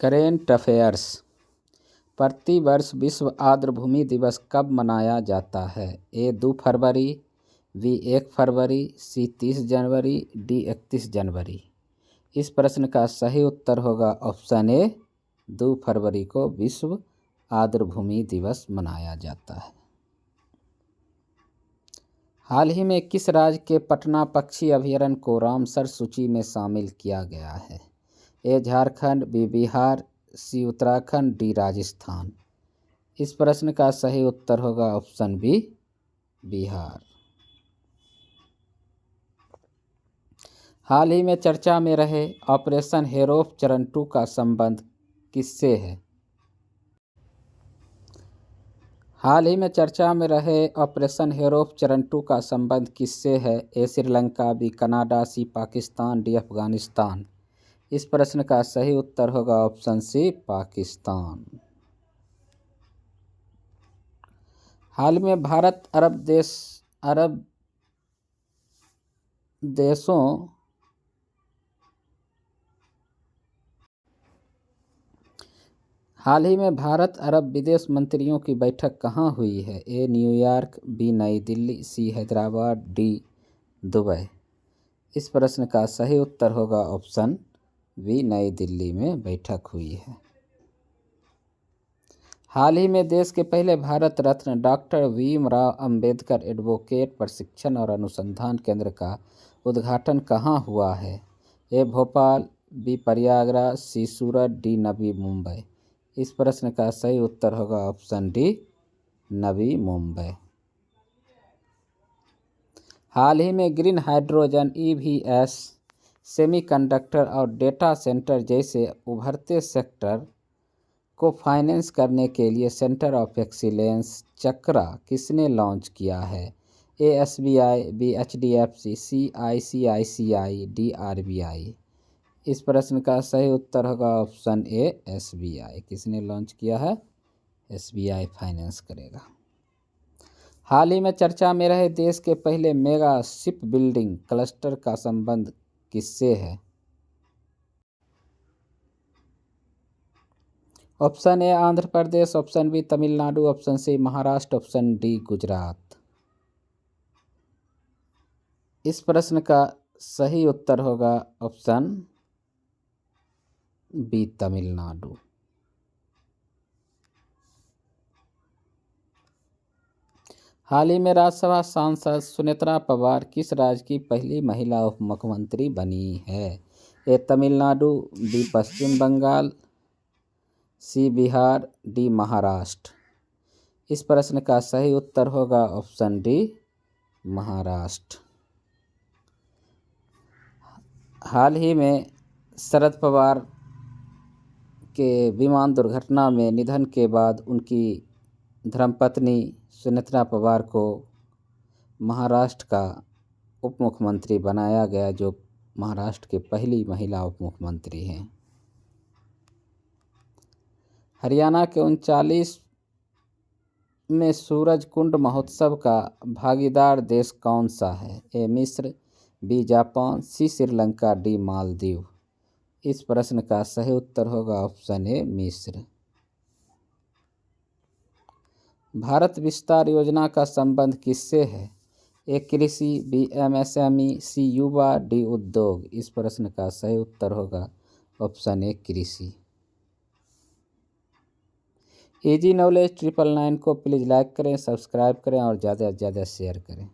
Current affairs. प्रतिवर्ष विश्व आर्द्रभूमि दिवस कब मनाया जाता है? ए 2 फरवरी, बी 1 फरवरी, सी 30 जनवरी, डी 31 जनवरी। इस प्रश्न का सही उत्तर होगा ऑप्शन ए 2 फरवरी को विश्व आर्द्रभूमि दिवस मनाया जाता है। हाल ही में किस राज्य के पटना पक्षी अभयारण्य को रामसर सूची में शामिल किया गया है? ए झारखंड, बी बिहार, सी उत्तराखंड, डी राजस्थान। इस प्रश्न का सही उत्तर होगा ऑप्शन बी बिहार। हाल ही में चर्चा में रहे ऑपरेशन हेरोफ चरण 2 का संबंध किससे है? हाल ही में चर्चा में रहे ऑपरेशन हेरोफ चरण 2 का संबंध किससे है? ए श्रीलंका, बी कनाडा, सी पाकिस्तान, डी अफगानिस्तान। इस प्रश्न का सही उत्तर होगा ऑप्शन सी पाकिस्तान। हाल में भारत अरब देशों हाल ही में भारत अरब विदेश मंत्रियों की बैठक कहाँ हुई है? ए न्यूयॉर्क, बी नई दिल्ली, सी हैदराबाद, डी दुबई। इस प्रश्न का सही उत्तर होगा ऑप्शन बी नई दिल्ली में बैठक हुई है। हाल ही में देश के पहले भारत रत्न डॉक्टर भीमराव अंबेडकर एडवोकेट प्रशिक्षण और अनुसंधान केंद्र का उद्घाटन कहाँ हुआ है? ए भोपाल, बी प्रयागराज, सी सूरत, डी नवी मुंबई। इस प्रश्न का सही उत्तर होगा ऑप्शन डी नवी मुंबई। हाल ही में ग्रीन हाइड्रोजन, ईवीएस, सेमीकंडक्टर और डेटा सेंटर जैसे उभरते सेक्टर को फाइनेंस करने के लिए सेंटर ऑफ एक्सीलेंस चक्रा किसने लॉन्च किया है? A SBI, B HDFC, C ICICI, D RBI. इस प्रश्न का सही उत्तर होगा ऑप्शन ए एसबीआई। किसने लॉन्च किया है? एसबीआई फाइनेंस करेगा। हाल ही में चर्चा में रहे देश के पहले मेगा शिप बिल्डिंग क्लस्टर का संबंध किससे है? Option A Andhra Pradesh, option B Tamil Nadu, option C Maharashtra, option D Gujarat. इस प्रश्न का सही उत्तर होगा ऑप्शन बी तमिलनाडु। हाल ही में राज्यसभा सांसद सुनेत्रा पवार किस राज्य की पहली महिला उप मुख्यमंत्री बनी है? ए तमिलनाडु, बी पश्चिम बंगाल, सी बिहार, डी महाराष्ट्र। इस प्रश्न का सही उत्तर होगा ऑप्शन डी महाराष्ट्र। हाल ही में शरद पवार के विमान दुर्घटना में निधन के बाद उनकी धर्मपत्नी सुनेत्रा पवार को महाराष्ट्र का उप मुख्यमंत्री बनाया गया, जो महाराष्ट्र की पहली महिला उप मुख्यमंत्री हैं। हरियाणा के 39वें सूरज कुंड महोत्सव का भागीदार देश कौन सा है? ए मिस्र, बी जापान, सी श्रीलंका, डी मालदीव। इस प्रश्न का सही उत्तर होगा ऑप्शन ए मिस्र। भारत विस्तार योजना का संबंध किससे है? ए कृषि, बी एमएसएमई, सी युवा, डी उद्योग। इस प्रश्न का सही उत्तर होगा ऑप्शन ए कृषि। इजी नॉलेज 999 को प्लीज़ लाइक करें, सब्सक्राइब करें और ज़्यादा से ज़्यादा शेयर करें।